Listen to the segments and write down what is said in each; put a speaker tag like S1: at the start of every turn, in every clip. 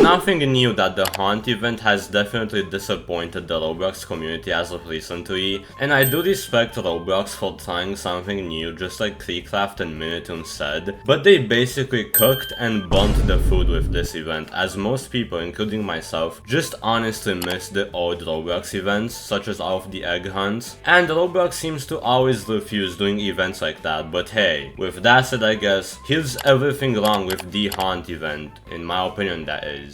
S1: nothing new that the Haunt event has definitely disappointed the Roblox community as of recently, and I do respect Roblox for trying something new just like Creecraft and Minitoon said, but they basically cooked and burnt the food with this event, as most people, including myself, just honestly miss the old Roblox events, such as all of the egg hunts, and Roblox seems to always refuse doing events like that. But hey, with that said, I guess, here's everything wrong with the Haunt event, in my opinion that is.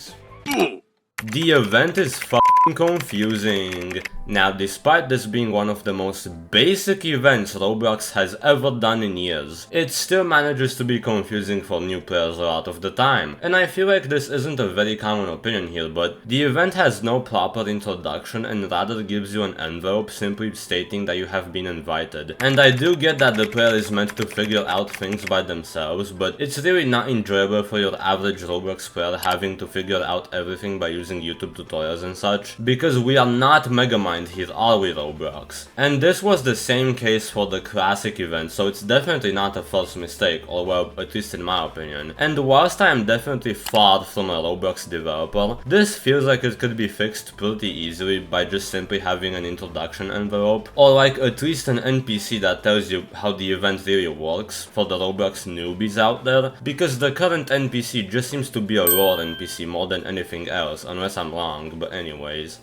S1: The event is f***ing confusing. Now, despite this being one of the most basic events Roblox has ever done in years, it still manages to be confusing for new players a lot of the time. And I feel like this isn't a very common opinion here, but the event has no proper introduction and rather gives you an envelope simply stating that you have been invited. And I do get that the player is meant to figure out things by themselves, but it's really not enjoyable for your average Roblox player having to figure out everything by using YouTube tutorials and such, because we are not Megamind here, are we, Roblox? And this was the same case for the classic event, so it's definitely not a false mistake, or well, at least in my opinion. And whilst I am definitely far from a Roblox developer, this feels like it could be fixed pretty easily by just simply having an introduction envelope, or like at least an NPC that tells you how the event really works for the Roblox newbies out there, because the current NPC just seems to be a lore NPC more than anything else, unless I'm wrong, but anyways.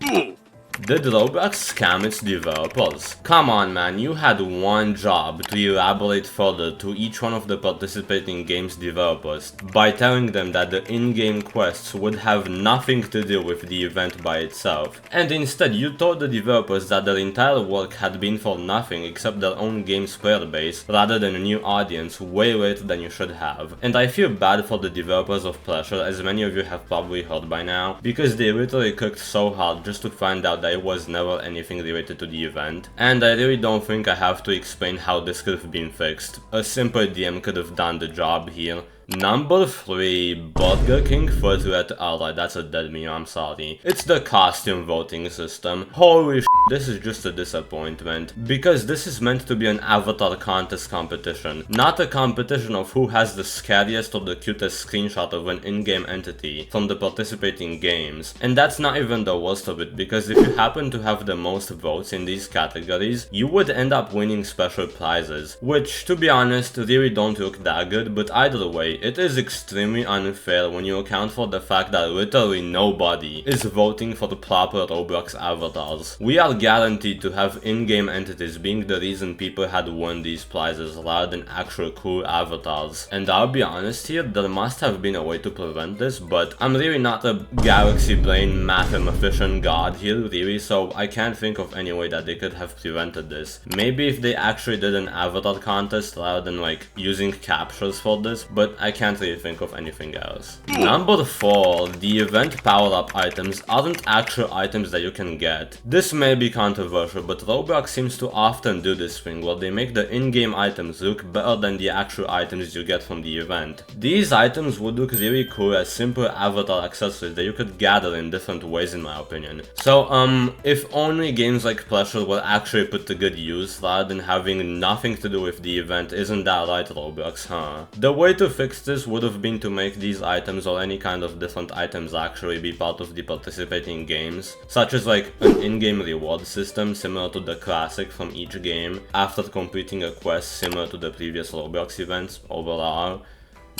S1: Did Roblox scam its developers? Come on man, you had one job to elaborate further to each one of the participating games developers by telling them that the in-game quests would have nothing to do with the event by itself. And instead you told the developers that their entire work had been for nothing except their own game's player base rather than a new audience way later than you should have. And I feel bad for the developers of Pleasure, as many of you have probably heard by now, because they literally cooked so hard just to find out that it was never anything related to the event, and I really don't think I have to explain how this could have been fixed. A simple DM could have done the job here. Number 3, Burger King footlet. Alright, that's a dead meme, I'm sorry. It's the costume voting system. Holy sh**, this is just a disappointment. Because this is meant to be an avatar contest competition, not a competition of who has the scariest or the cutest screenshot of an in-game entity from the participating games. And that's not even the worst of it, because if you happen to have the most votes in these categories, you would end up winning special prizes, which, to be honest, really don't look that good, but either way, it is extremely unfair when you account for the fact that literally nobody is voting for the proper Roblox avatars. We are guaranteed to have in-game entities being the reason people had won these prizes rather than actual cool avatars. And I'll be honest here, there must have been a way to prevent this, but I'm really not a galaxy brain mathematician god here really, so I can't think of any way that they could have prevented this. Maybe if they actually did an avatar contest rather than like using captures for this, but I can't really think of anything else. Number 4, the event power-up items aren't actual items that you can get. This may be controversial, but Roblox seems to often do this thing where they make the in-game items look better than the actual items you get from the event. These items would look really cool as simple avatar accessories that you could gather in different ways in my opinion. So if only games like Pleasure were actually put to good use rather than having nothing to do with the event, isn't that right, Roblox, huh? The way to fix this would have been to make these items or any kind of different items actually be part of the participating games, such as like an in-game reward system similar to the classic from each game after completing a quest similar to the previous Roblox events overall.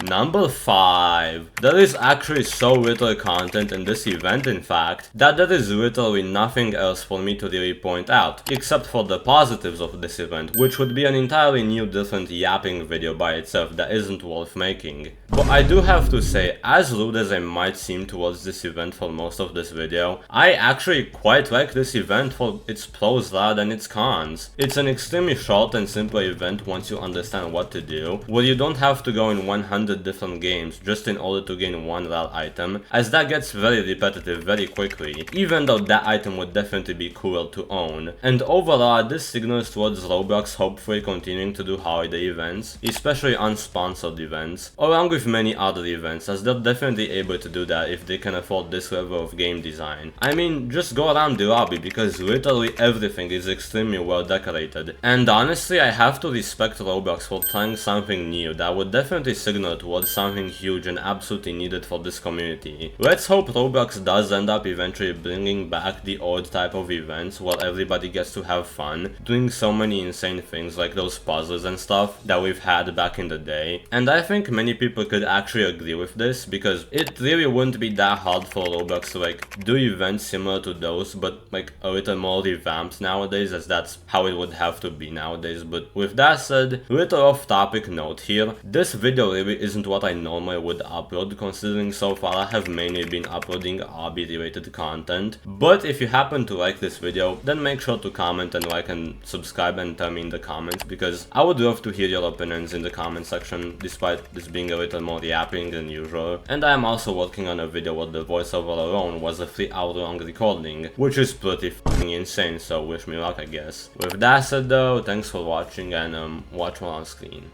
S1: Number 5. There is actually so little content in this event, in fact, that there is literally nothing else for me to really point out, except for the positives of this event, which would be an entirely new different yapping video by itself that isn't worth making. But I do have to say, as rude as I might seem towards this event for most of this video, I actually quite like this event for its pros rather than its cons. It's an extremely short and simple event once you understand what to do, where you don't have to go in 100 different games just in order to gain one rare item, as that gets very repetitive very quickly, even though that item would definitely be cooler to own. And overall, this signals towards Roblox hopefully continuing to do holiday events, especially unsponsored events, along with many other events, as they're definitely able to do that if they can afford this level of game design. I mean, just go around the lobby, because literally everything is extremely well decorated. And honestly, I have to respect Roblox for trying something new that would definitely signal similar towards something huge and absolutely needed for this community. Let's hope Roblox does end up eventually bringing back the old type of events where everybody gets to have fun, doing so many insane things like those puzzles and stuff that we've had back in the day. And I think many people could actually agree with this, because it really wouldn't be that hard for Roblox to like do events similar to those, but like a little more revamped nowadays, as that's how it would have to be nowadays. But with that said, little off topic note here, this video really isn't what I normally would upload, considering so far I have mainly been uploading hobby related content. But if you happen to like this video, then make sure to comment and like and subscribe and tell me in the comments, because I would love to hear your opinions in the comment section, despite this being a little more yapping than usual. And I am also working on a video where the voiceover alone was a 3-hour long recording, which is pretty fucking insane, so wish me luck, I guess. With that said though, thanks for watching, and watch more on screen.